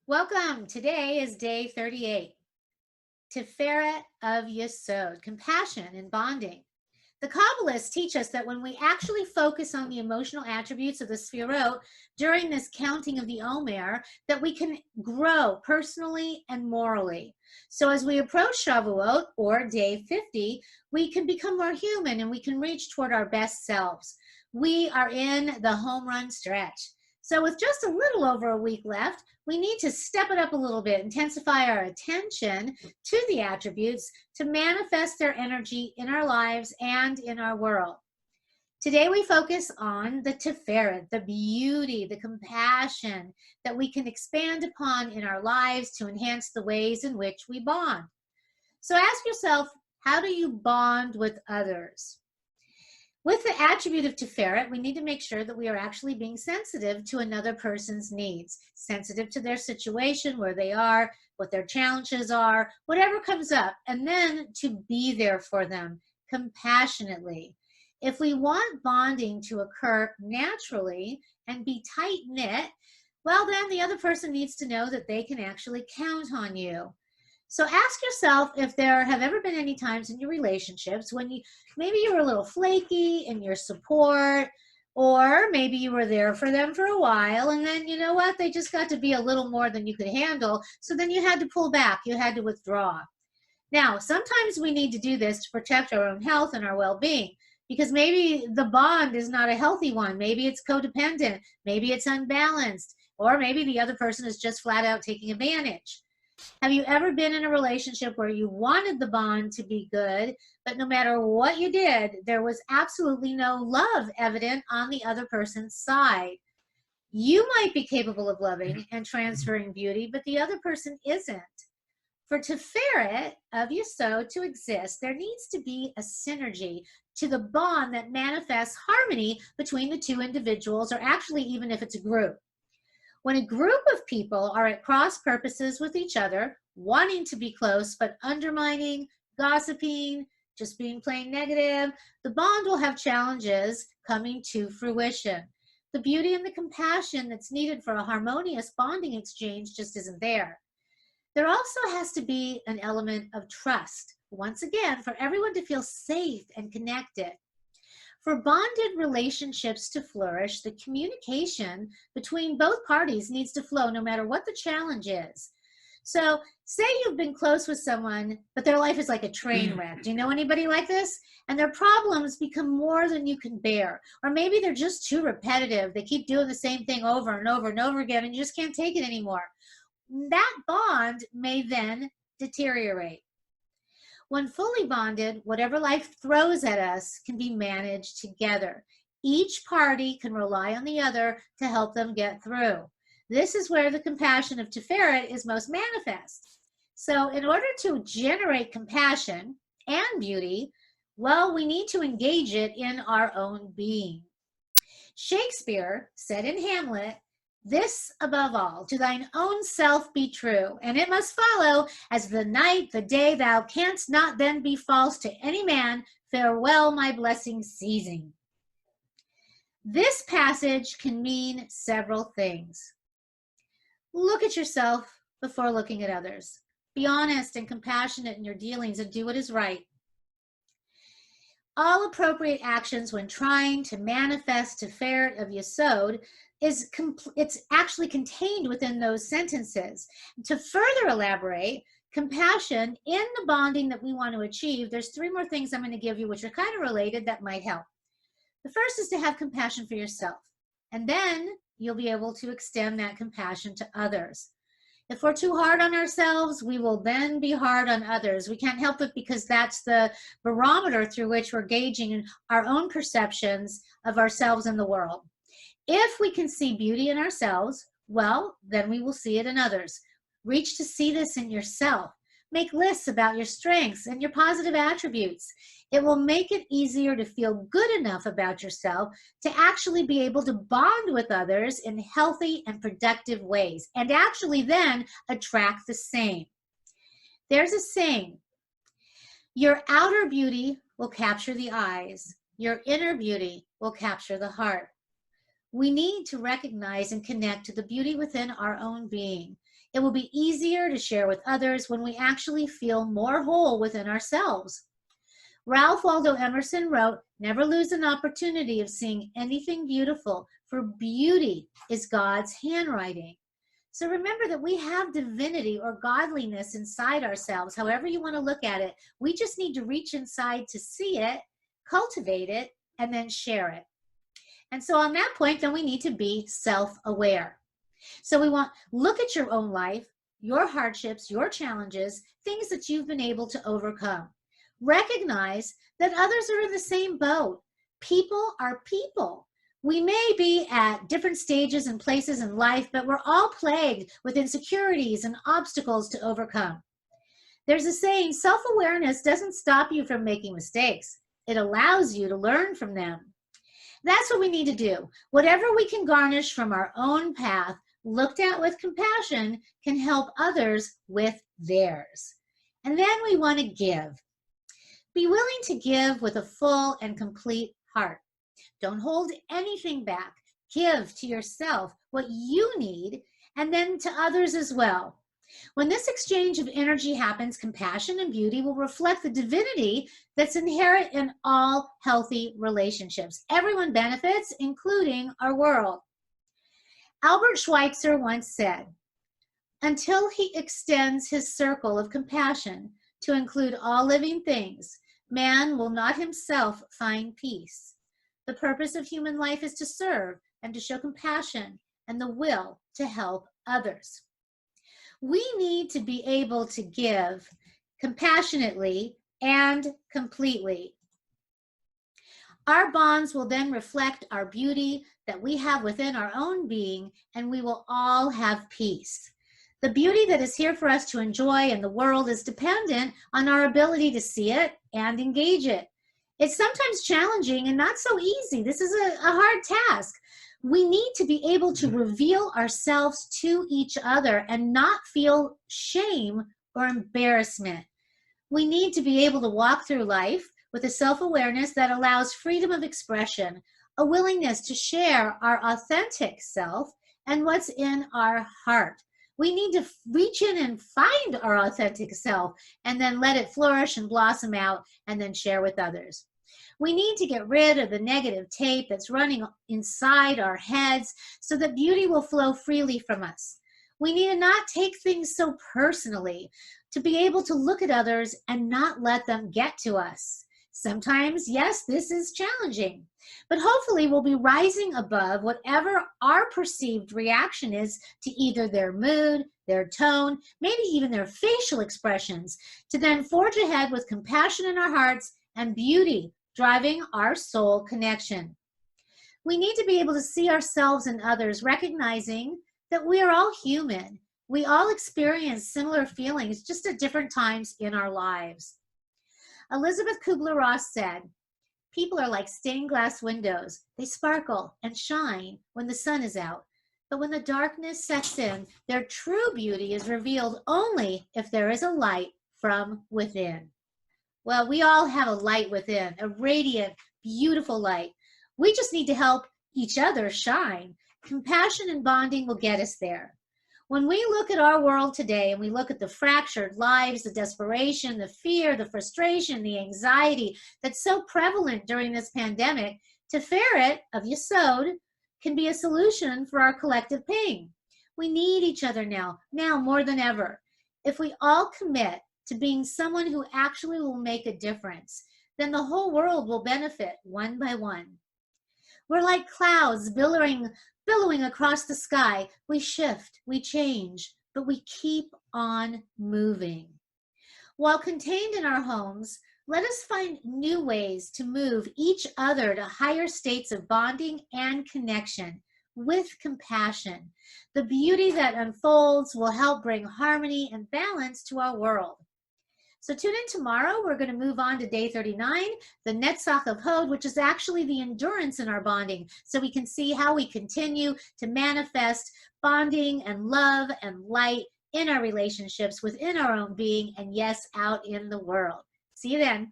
Welcome. Today is day 38. Tiferet of Yesod, compassion and bonding. The Kabbalists teach us that when we actually focus on the emotional attributes of the Sefirot during this counting of the Omer, that we can grow personally and morally. So as we approach Shavuot, or day 50, we can become more human and we can reach toward our best selves. We are in the home run stretch. So with just a little over a week left, we need to step it up a little bit, intensify our attention to the attributes to manifest their energy in our lives and in our world. Today we focus on the Tiferet, the beauty, the compassion that we can expand upon in our lives to enhance the ways in which we bond. So ask yourself, how do you bond with others? With the attribute of Tiferet, we need to make sure that we are actually being sensitive to another person's needs, sensitive to their situation, where they are, what their challenges are, whatever comes up, and then to be there for them compassionately. If we want bonding to occur naturally and be tight-knit, well, then the other person needs to know that they can actually count on you. So ask yourself if there have ever been any times in your relationships when maybe you were a little flaky in your support, or maybe you were there for them for a while, and then you know what, they just got to be a little more than you could handle, so then you had to pull back, you had to withdraw. Now, sometimes we need to do this to protect our own health and our well-being, because maybe the bond is not a healthy one. Maybe it's codependent, maybe it's unbalanced, or maybe the other person is just flat out taking advantage. Have you ever been in a relationship where you wanted the bond to be good, but no matter what you did, there was absolutely no love evident on the other person's side? You might be capable of loving and transferring beauty, but the other person isn't. For Tiferet of Yesod to exist, there needs to be a synergy to the bond that manifests harmony between the two individuals, or actually even if it's a group. When a group of people are at cross purposes with each other, wanting to be close but undermining, gossiping, just being plain negative, the bond will have challenges coming to fruition. The beauty and the compassion that's needed for a harmonious bonding exchange just isn't there. There also has to be an element of trust, once again, for everyone to feel safe and connected. For bonded relationships to flourish, the communication between both parties needs to flow no matter what the challenge is. So say you've been close with someone, but their life is like a train wreck. Do you know anybody like this? And their problems become more than you can bear. Or maybe they're just too repetitive. They keep doing the same thing over and over and over again, and you just can't take it anymore. That bond may then deteriorate. When fully bonded, whatever life throws at us can be managed together. Each party can rely on the other to help them get through. This is where the compassion of Tiferet is most manifest. So in order to generate compassion and beauty, well, we need to engage it in our own being. Shakespeare said in Hamlet, "This above all, to thine own self be true, and it must follow, as the night, the day, thou canst not then be false to any man. Farewell, my blessing seizing." This passage can mean several things. Look at yourself before looking at others. Be honest and compassionate in your dealings and do what is right. All appropriate actions when trying to manifest Tiferet of Yesod it's actually contained within those sentences. To further elaborate, compassion in the bonding that we want to achieve, there's three more things I'm going to give you which are kind of related that might help. The first is to have compassion for yourself, and then you'll be able to extend that compassion to others. If we're too hard on ourselves, we will then be hard on others. We can't help it because that's the barometer through which we're gauging our own perceptions of ourselves and the world. If we can see beauty in ourselves, well, then we will see it in others. Reach to see this in yourself. Make lists about your strengths and your positive attributes. It will make it easier to feel good enough about yourself to actually be able to bond with others in healthy and productive ways, and actually then attract the same. There's a saying, your outer beauty will capture the eyes, your inner beauty will capture the heart. We need to recognize and connect to the beauty within our own being. It will be easier to share with others when we actually feel more whole within ourselves. Ralph Waldo Emerson wrote, "Never lose an opportunity of seeing anything beautiful, for beauty is God's handwriting." So remember that we have divinity or godliness inside ourselves, however you want to look at it. We just need to reach inside to see it, cultivate it, and then share it. And so on that point, then we need to be self-aware. So we want, look at your own life, your hardships, your challenges, things that you've been able to overcome. Recognize that others are in the same boat. People are people. We may be at different stages and places in life, but we're all plagued with insecurities and obstacles to overcome. There's a saying, self-awareness doesn't stop you from making mistakes. It allows you to learn from them. That's what we need to do. Whatever we can garnish from our own path, looked at with compassion, can help others with theirs. And then we want to give. Be willing to give with a full and complete heart. Don't hold anything back. Give to yourself what you need, and then to others as well. When this exchange of energy happens, compassion and beauty will reflect the divinity that's inherent in all healthy relationships. Everyone benefits, including our world. Albert Schweitzer once said, "Until he extends his circle of compassion to include all living things, man will not himself find peace. The purpose of human life is to serve and to show compassion and the will to help others." We need to be able to give compassionately and completely. Our bonds will then reflect our beauty that we have within our own being, and we will all have peace. The beauty that is here for us to enjoy in the world is dependent on our ability to see it and engage it. It's sometimes challenging and not so easy. This is a hard task. We need to be able to reveal ourselves to each other and not feel shame or embarrassment. We need to be able to walk through life with a self-awareness that allows freedom of expression, a willingness to share our authentic self and what's in our heart. We need to reach in and find our authentic self and then let it flourish and blossom out and then share with others. We need to get rid of the negative tape that's running inside our heads so that beauty will flow freely from us. We need to not take things so personally, to be able to look at others and not let them get to us. Sometimes, yes, this is challenging, but hopefully we'll be rising above whatever our perceived reaction is to either their mood, their tone, maybe even their facial expressions, to then forge ahead with compassion in our hearts and beauty driving our soul connection. We need to be able to see ourselves and others, recognizing that we are all human. We all experience similar feelings, just at different times in our lives. Elizabeth Kubler-Ross said, "People are like stained glass windows. They sparkle and shine when the sun is out. But when the darkness sets in, their true beauty is revealed only if there is a light from within." Well, we all have a light within, a radiant, beautiful light. We just need to help each other shine. Compassion and bonding will get us there. When we look at our world today and we look at the fractured lives, the desperation, the fear, the frustration, the anxiety that's so prevalent during this pandemic, Tiferet of Yesod can be a solution for our collective pain. We need each other now more than ever. If we all commit to being someone who actually will make a difference, then the whole world will benefit one by one. We're like clouds billowing across the sky. We shift, we change, but we keep on moving. While contained in our homes, let us find new ways to move each other to higher states of bonding and connection with compassion. The beauty that unfolds will help bring harmony and balance to our world. So tune in tomorrow. We're going to move on to day 39, the Netzach of Hod, which is actually the endurance in our bonding. So we can see how we continue to manifest bonding and love and light in our relationships, within our own being, and yes, out in the world. See you then.